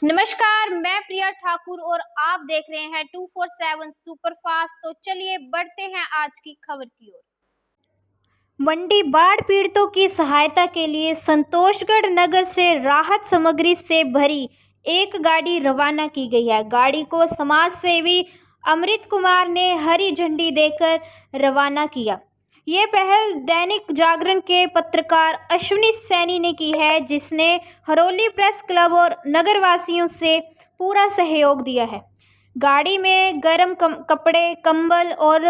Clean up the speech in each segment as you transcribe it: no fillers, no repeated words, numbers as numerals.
नमस्कार, मैं प्रिया ठाकुर और आप देख रहे हैं 247 सुपरफास्ट। तो चलिए बढ़ते हैं आज की खबर की ओर। मंडी बाढ़ पीड़ितों की सहायता के लिए संतोषगढ़ नगर से राहत सामग्री से भरी एक गाड़ी रवाना की गई है। गाड़ी को समाज सेवी अमृत कुमार ने हरी झंडी देकर रवाना किया। ये पहल दैनिक जागरण के पत्रकार अश्विनी सैनी ने की है, जिसने हरोली प्रेस क्लब और नगरवासियों से पूरा सहयोग दिया है। गाड़ी में गर्म कपड़े, कंबल और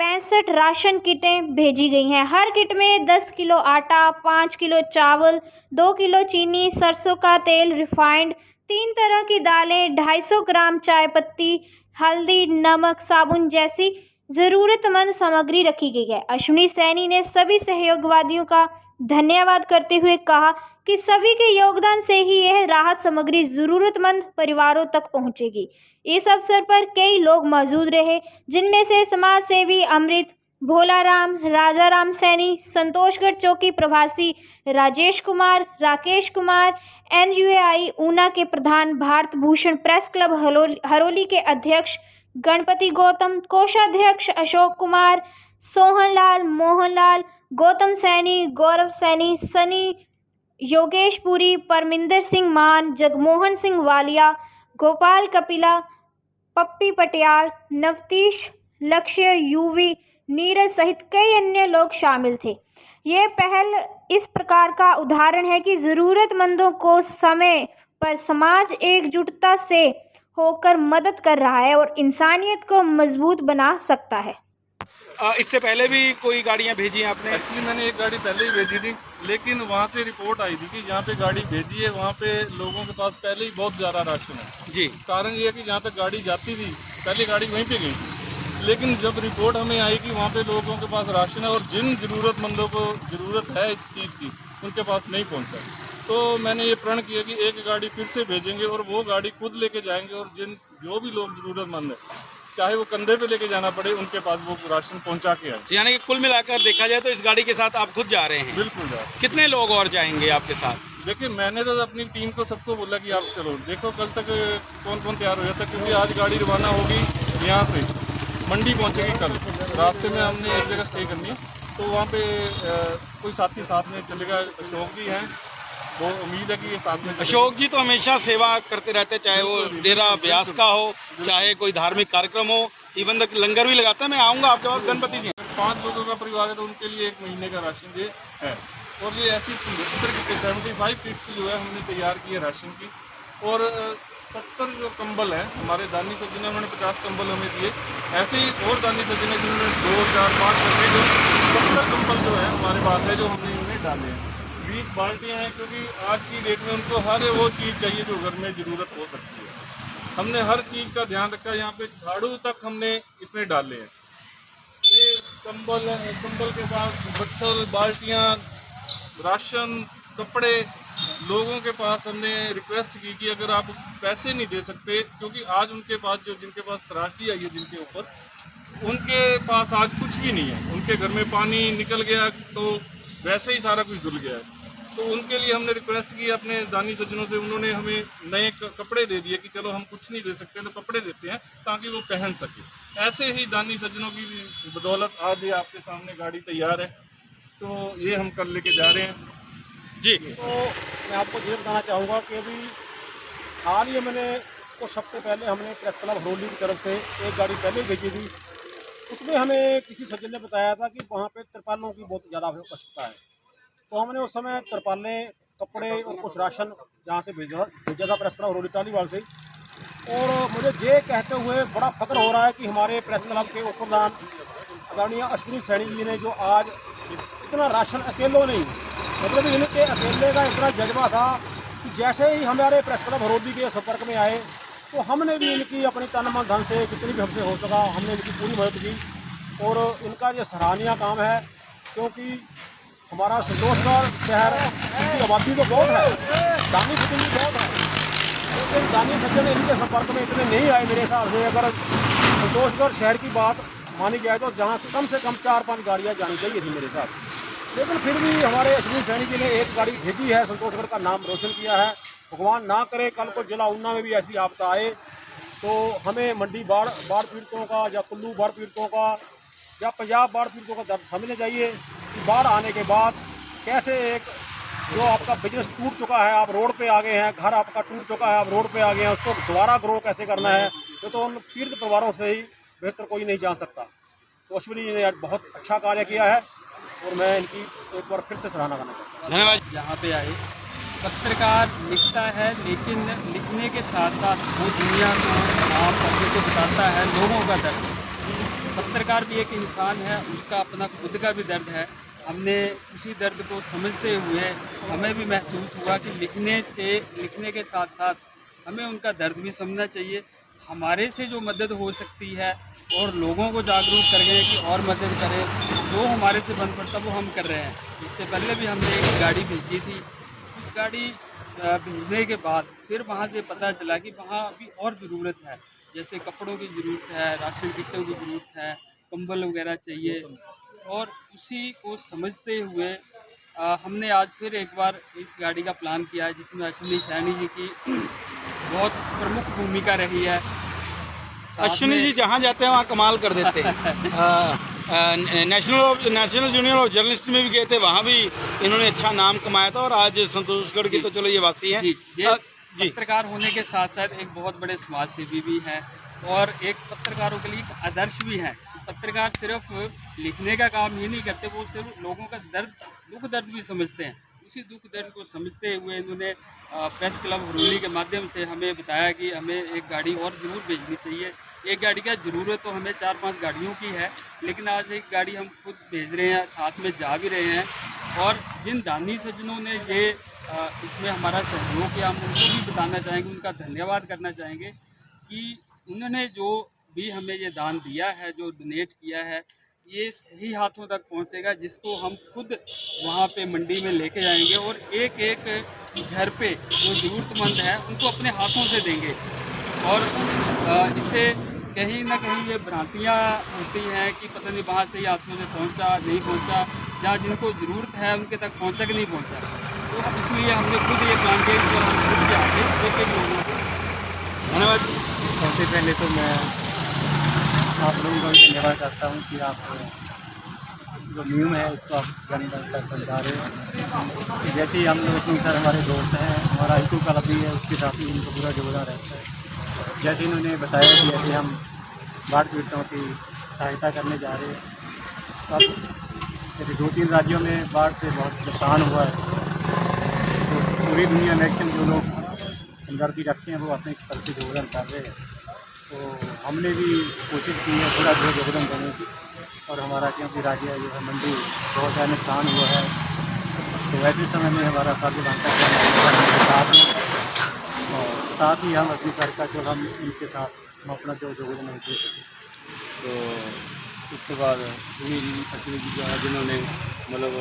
65 राशन किटें भेजी गई हैं। हर किट में 10 किलो आटा, 5 किलो चावल, 2 किलो चीनी, सरसों का तेल, रिफाइंड, 3 तरह की दालें, 250 ग्राम चाय पत्ती, हल्दी, नमक, साबुन जैसी ज़रूरतमंद सामग्री रखी गई है। अश्विनी सैनी ने सभी सहयोगवादियों का धन्यवाद करते हुए कहा कि सभी के योगदान से ही यह राहत सामग्री ज़रूरतमंद परिवारों तक पहुंचेगी। इस अवसर पर कई लोग मौजूद रहे, जिनमें से समाज सेवी अमृत, भोलाराम, राजाराम सैनी, संतोषगढ़ चौकी प्रवासी राजेश कुमार, राकेश कुमार, NUAI ऊना के प्रधान भारत भूषण, प्रेस क्लब हरोली के अध्यक्ष गणपति गौतम, कोषाध्यक्ष अशोक कुमार, सोहनलाल, मोहनलाल, गौतम सैनी, गौरव सैनी, सनी, योगेश पुरी, परमिंदर सिंह मान, जगमोहन सिंह वालिया, गोपाल कपिला, पप्पी पटियाल, नवतीश, लक्ष्य, यूवी, नीरज सहित कई अन्य लोग शामिल थे। ये पहल इस प्रकार का उदाहरण है कि ज़रूरतमंदों को समय पर समाज एकजुटता से होकर मदद कर रहा है और इंसानियत को मजबूत बना सकता है। इससे पहले भी कोई गाड़ियां भेजी हैं आपने? एक्चुअली मैंने एक गाड़ी पहले ही भेजी थी, लेकिन वहाँ से रिपोर्ट आई थी कि जहाँ पे गाड़ी भेजी है वहाँ पे लोगों के पास पहले ही बहुत ज़्यादा राशन है जी। कारण ये है कि जहाँ तक गाड़ी जाती थी पहले गाड़ी वहीं पे गई, लेकिन जब रिपोर्ट हमें आई कि वहाँ पे लोगों के पास राशन है और जिन ज़रूरतमंदों को ज़रूरत है इस चीज़ की उनके पास नहीं पहुँचा, तो मैंने ये प्रण किया कि एक गाड़ी फिर से भेजेंगे और वो गाड़ी खुद लेके जाएंगे और जो भी लोग ज़रूरतमंद है, चाहे वो कंधे पे लेके जाना पड़े, उनके पास वो राशन पहुंचा के आए। यानी कि कुल मिलाकर देखा जाए तो इस गाड़ी के साथ आप खुद जा रहे हैं? बिल्कुल जा। कितने लोग और जाएंगे आपके साथ? देखिए, मैंने तो अपनी टीम को सबको बोला कि आप चलो, देखो कल तक कौन कौन तैयार हो जाता है, क्योंकि आज गाड़ी रवाना होगी यहाँ से, मंडी पहुँचेगी कल। रास्ते में हमने एक जगह स्टे करनी है, तो वहाँ पे कोई साथी साथ में चलेगा। अशोक जी हैं, वो उम्मीद है कि ये साथ में। अशोक जी तो हमेशा सेवा करते रहते, चाहे वो डेरा ब्यास का हो, चाहे कोई धार्मिक कार्यक्रम हो, इवन तक लंगर भी लगाता है। मैं आऊँगा आपके पास गणपति जी। 5 लोगों का परिवार है तो उनके लिए 1 महीने का राशन ये है, और ये ऐसी 75 किट्स जो है हमने तैयार की है राशन की, और 70 जो कंबल हैं हमारे दानी सज्जन, उन्होंने 50 कंबल हमें दिए। ऐसे ही और दानी सज्जन है जिन्होंने 2, 4, 5 करके जो 70 कंबल जो है हमारे पास है, जो हमने उन्हें डाले हैं। 20 बाल्टियाँ हैं, क्योंकि आज की डेट में उनको हर वो चीज़ चाहिए जो घर में ज़रूरत हो सकती है। हमने हर चीज़ का ध्यान रखा, यहाँ पे झाड़ू तक हमने इसमें डाले हैं। ये कंबल के साथ बट्टल, बाल्टियाँ, राशन, कपड़े, लोगों के पास हमने रिक्वेस्ट की कि अगर आप पैसे नहीं दे सकते, क्योंकि आज उनके पास जिनके पास त्रासदी आई है जिनके ऊपर, उनके पास आज कुछ भी नहीं है। उनके घर में पानी निकल गया तो वैसे ही सारा कुछ धुल गया है, तो उनके लिए हमने रिक्वेस्ट की अपने दानी सज्जनों से। उन्होंने हमें नए कपड़े दे दिए कि चलो हम कुछ नहीं दे सकते तो कपड़े देते हैं ताकि वो पहन सके। ऐसे ही दानी सज्जनों की बदौलत आज ये आपके सामने गाड़ी तैयार है, तो ये हम कल लेके जा रहे हैं जी। तो मैं आपको ये बताना चाहूँगा कि अभी हाल ही मैंने कुछ हफ्ते पहले हमने प्रेस क्लब हरोली की तरफ से एक गाड़ी पहले भेजी थी। उसमें हमें किसी सज्जन ने बताया था कि वहाँ पे तिरपालों की बहुत ज़्यादा आवश्यकता है, तो हमने उस समय तिरपालें, कपड़े और कुछ राशन यहाँ से भेजा था प्रेस क्लब हरोली टालीवाल से। और मुझे ये कहते हुए बड़ा फख्र हो रहा है कि हमारे प्रेस क्लब के उप प्रधान आदरणीय अश्विनी सैनी जी ने जो आज इतना राशन अकेलों नहीं, मतलब इनके अकेले का इतना जज्बा था कि जैसे ही हमारे प्रेस क्लब हरोली के संपर्क में आए तो हमने भी इनकी अपनी तन मन धन से जितनी भी हमसे हो सका हमने इनकी पूरी मदद की। और इनका ये सराहनीय काम है, क्योंकि हमारा संतोषगढ़ शहर की आबादी तो बहुत है, दानी सज्जन भी बहुत है, लेकिन दानी सज्जन इनके संपर्क में इतने नहीं आए मेरे हिसाब से। अगर संतोषगढ़ शहर की बात मानी जाए तो जहाँ से कम 4-5 गाड़ियाँ जानी चाहिए थी मेरे साथ, लेकिन फिर भी हमारे अश्विनी सैनी जी ने एक गाड़ी भेजी है, संतोषगढ़ का नाम रोशन किया है। भगवान ना करे कल को जिला ऊना में भी ऐसी आपदा आए तो हमें मंडी बाढ़ पीड़ितों का या कुल्लू बाढ़ पीड़ितों का या पंजाब बाढ़ पीड़ितों का दर्द समझना चाहिए कि बाढ़ आने के बाद कैसे एक जो आपका बिजनेस टूट चुका है, आप रोड पे आ गए हैं, घर आपका टूट चुका है, आप रोड पे आ गए हैं, उसको दोबारा ग्रो कैसे करना है ये तो उन पीड़ित परिवारों से ही बेहतर कोई नहीं जान सकता। तो अश्विनी जी ने आज बहुत अच्छा कार्य किया है और मैं इनकी एक बार फिर से सराहना करना चाहता हूँ। धन्यवाद। यहाँ पे आए पत्रकार लिखता है, लेकिन लिखने के साथ साथ वो दुनिया को आम पब्लिक को बताता है लोगों का दर्द। पत्रकार भी एक इंसान है, उसका अपना खुद का भी दर्द है। हमने उसी दर्द को समझते हुए हमें भी महसूस हुआ कि लिखने के साथ साथ हमें उनका दर्द भी समझना चाहिए। हमारे से जो मदद हो सकती है और लोगों को जागरूक करें कि और मदद करें, जो हमारे से बन पड़ता वो हम कर रहे हैं। इससे पहले भी हमने एक गाड़ी भेजी थी, उस गाड़ी भेजने के बाद फिर वहाँ से पता चला कि वहाँ अभी और ज़रूरत है, जैसे कपड़ों की ज़रूरत है, राशन किट्टों की ज़रूरत है, कंबल वगैरह चाहिए। और उसी को समझते हुए हमने आज फिर एक बार इस गाड़ी का प्लान किया है, जिसमें अश्विनी सैनी जी की बहुत प्रमुख भूमिका रही है। अश्विनी जी जहाँ जाते हैं वहाँ कमाल कर देते हैं। नेशनल जूनियर ऑफ जर्नलिस्ट में भी गए थे, वहाँ भी इन्होंने अच्छा नाम कमाया था। और आज संतोषगढ़ की तो चलो ये वासी है जी, ये पत्रकार होने के साथ साथ एक बहुत बड़े समाज सेवी भी हैं और एक पत्रकारों के लिए एक आदर्श भी हैं। पत्रकार सिर्फ लिखने का काम ही नहीं करते, वो सिर्फ लोगों का दुख दर्द भी समझते हैं। उसी दुख दर्द को समझते हुए इन्होंने प्रेस क्लब हरोली के माध्यम से हमें बताया कि हमें एक गाड़ी और ज़रूर भेजनी चाहिए। एक गाड़ी का ज़रूरत तो हमें 4-5 गाड़ियों की है, लेकिन आज एक गाड़ी हम खुद भेज रहे हैं, साथ में जा भी रहे हैं। और जिन दानी सज्जनों ने ये इसमें हमारा सहयोग किया, हम उनको भी बताना चाहेंगे, उनका धन्यवाद करना चाहेंगे कि उन्होंने जो भी हमें ये दान दिया है, जो डोनेट किया है, ये सही हाथों तक पहुंचेगा, जिसको हम खुद वहाँ पे मंडी में लेके जाएंगे और एक एक घर पे जो ज़रूरतमंद है उनको अपने हाथों से देंगे। और इससे कहीं ना कहीं ये भ्रांतियाँ होती हैं कि पता नहीं वहाँ से ही हाथों से पहुँचा नहीं पहुँचा, जहाँ जिनको ज़रूरत है उनके तक पहुँचा कि नहीं पहुँचा। तो इसलिए हमने खुद ये प्लान किया कि हम खुद के आगे एक एक लोगों को। धन्यवाद। सबसे पहले तो मैं आप लोगों का भी धन्यवाद करता हूँ कि आप जो म्यूम है उसको आप जन तक पहुँचा रहे हो। कि जैसे ही हम लोग इतनी सर हमारे दोस्त हैं, हमारा इको क्लब भी है, उसके साथ ही उनको पूरा योगदान रहता है। जैसे इन्होंने बताया कि जैसे हम बाढ़ पीड़ितों की सहायता करने जा रहे हैं, तो अब जैसे 2-3 राज्यों में बाढ़ से बहुत नुकसान हुआ है, तो पूरी दुनिया में एक्शन जो लोग हमदर्दी रखते हैं वो अपने तरफ से योगदान कर रहे हैं। तो हमने भी कोशिश की है थोड़ा बहुत योगदान देने की। और हमारा क्योंकि राज्य जो है मंडी बहुत ज़्यादा नुकसान हुआ है, तो ऐसे समय में हमारा फर्ज बनता है साथ में, और साथ ही हम अपनी सरकार जो हम इनके साथ हम अपना जो योगदान दे सकें। तो उसके बाद अश्विनी जी जो है जिन्होंने मतलब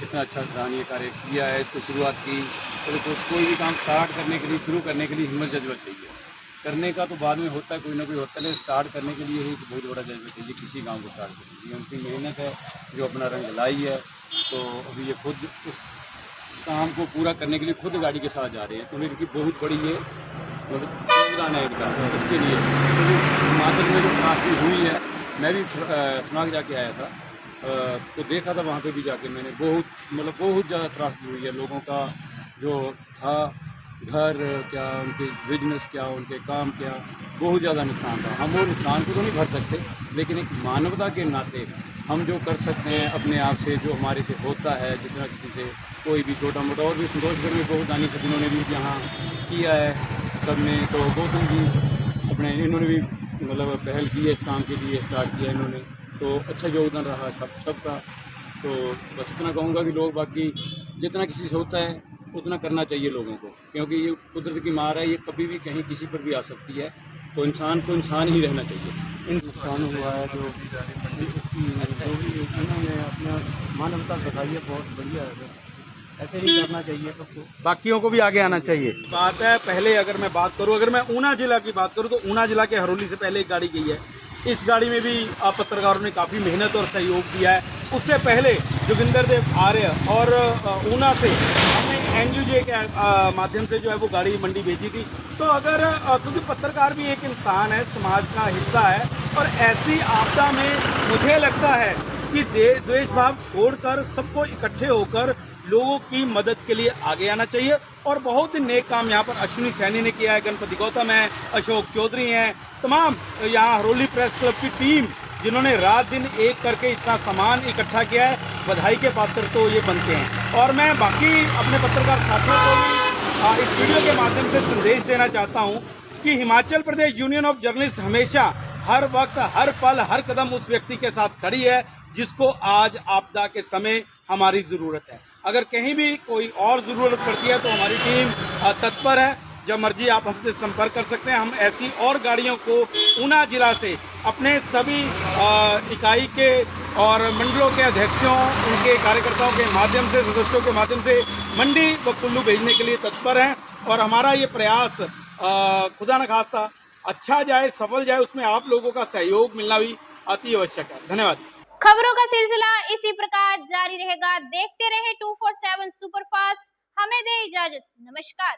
इतना अच्छा सराहनीय कार्य किया है, इसको शुरुआत की। तो कोई भी काम स्टार्ट करने के लिए, शुरू करने के लिए हिम्मत जज्बा चाहिए। करने का तो बाद में होता है, कोई ना कोई होता है, लेकिन स्टार्ट करने के लिए ही तो बहुत बड़ा जज्बा चाहिए किसी काम को स्टार्ट करने के लिए। उनकी मेहनत है जो अपना रंग लाई है। तो अभी ये खुद उस काम को पूरा करने के लिए खुद गाड़ी के साथ जा रहे हैं, तो इनकी बहुत बड़ी ये योगदान है इनका। इसके लिए तो हिमाचल में जो त्रासदी हुई है, मैं भी सुनाग जाके आया था, तो देखा था वहाँ पे भी जाके मैंने बहुत ज़्यादा त्रासदी हुई है। लोगों का जो था घर क्या, उनके बिजनेस क्या, उनके काम क्या, बहुत ज़्यादा नुकसान था। हम वो नुकसान को तो नहीं भर सकते, लेकिन एक मानवता के नाते हम जो कर सकते हैं अपने आप से, जो हमारे से होता है, जितना किसी से कोई भी छोटा मोटा। और भी संतोषगढ़ में बहुत दानी सज्जनों ने भी यहाँ किया है सब ने। तो गौतम जी अपने इन्होंने भी मतलब पहल की है इस काम के लिए, स्टार्ट किया इन्होंने, तो अच्छा योगदान रहा सबका। तो बस इतना कहूँगा कि लोग बाकी जितना किसी से होता है उतना करना चाहिए लोगों को, क्योंकि ये कुदरत की मार है, ये कभी भी कहीं किसी पर भी आ सकती है। तो इंसान को इंसान ही रहना चाहिए। नुकसान हुआ है जो इन्होंने अपना मानवता दिखाई है, बहुत बढ़िया है। ऐसे ही करना चाहिए सबको, बाकियों को भी आगे आना चाहिए। बात है पहले अगर मैं बात करूं, अगर मैं ऊना जिला की बात करूं तो ऊना जिला के हरोली से पहले एक गाड़ी गई है। इस गाड़ी में भी आप पत्रकारों ने काफ़ी मेहनत और सहयोग दिया है। उससे पहले जोगिंदर देव आर्य और ऊना से हमने एनयूजे के माध्यम से जो है वो गाड़ी मंडी भेजी थी। तो अगर क्योंकि पत्रकार भी एक इंसान है, समाज का हिस्सा है, और ऐसी आपदा में मुझे लगता है कि द्वेष भाव छोड़कर सबको इकट्ठे होकर लोगों की मदद के लिए आगे आना चाहिए। और बहुत ही नेक काम यहाँ पर अश्विनी सैनी ने किया है, गणपति गौतम है, अशोक चौधरी हैं, तमाम यहाँ हरोली प्रेस क्लब की टीम जिन्होंने रात दिन एक करके इतना सामान इकट्ठा किया है, बधाई के पात्र तो ये बनते हैं। और मैं बाकी अपने पत्रकार साथियों को भी इस वीडियो के माध्यम से संदेश देना चाहता हूँ कि Himachal Pradesh union of journalist हमेशा, हर वक्त, हर पल, हर कदम उस व्यक्ति के साथ खड़ी है जिसको आज आपदा के समय हमारी ज़रूरत है। अगर कहीं भी कोई और ज़रूरत पड़ती है तो हमारी टीम तत्पर है। जब मर्जी आप हमसे संपर्क कर सकते हैं। हम ऐसी और गाड़ियों को ऊना जिला से अपने सभी इकाई के और मंडलों के अध्यक्षों, उनके कार्यकर्ताओं के माध्यम से, सदस्यों के माध्यम से मंडी व कुल्लू भेजने के लिए तत्पर हैं। और हमारा ये प्रयास खुदा न खास्ता अच्छा जाए, सफल जाए, उसमें आप लोगों का सहयोग मिलना भी अति आवश्यक है। धन्यवाद। खबरों का सिलसिला इसी प्रकार जारी रहेगा। देखते रहें 247 सुपरफास्ट। हमें दे इजाजत। नमस्कार।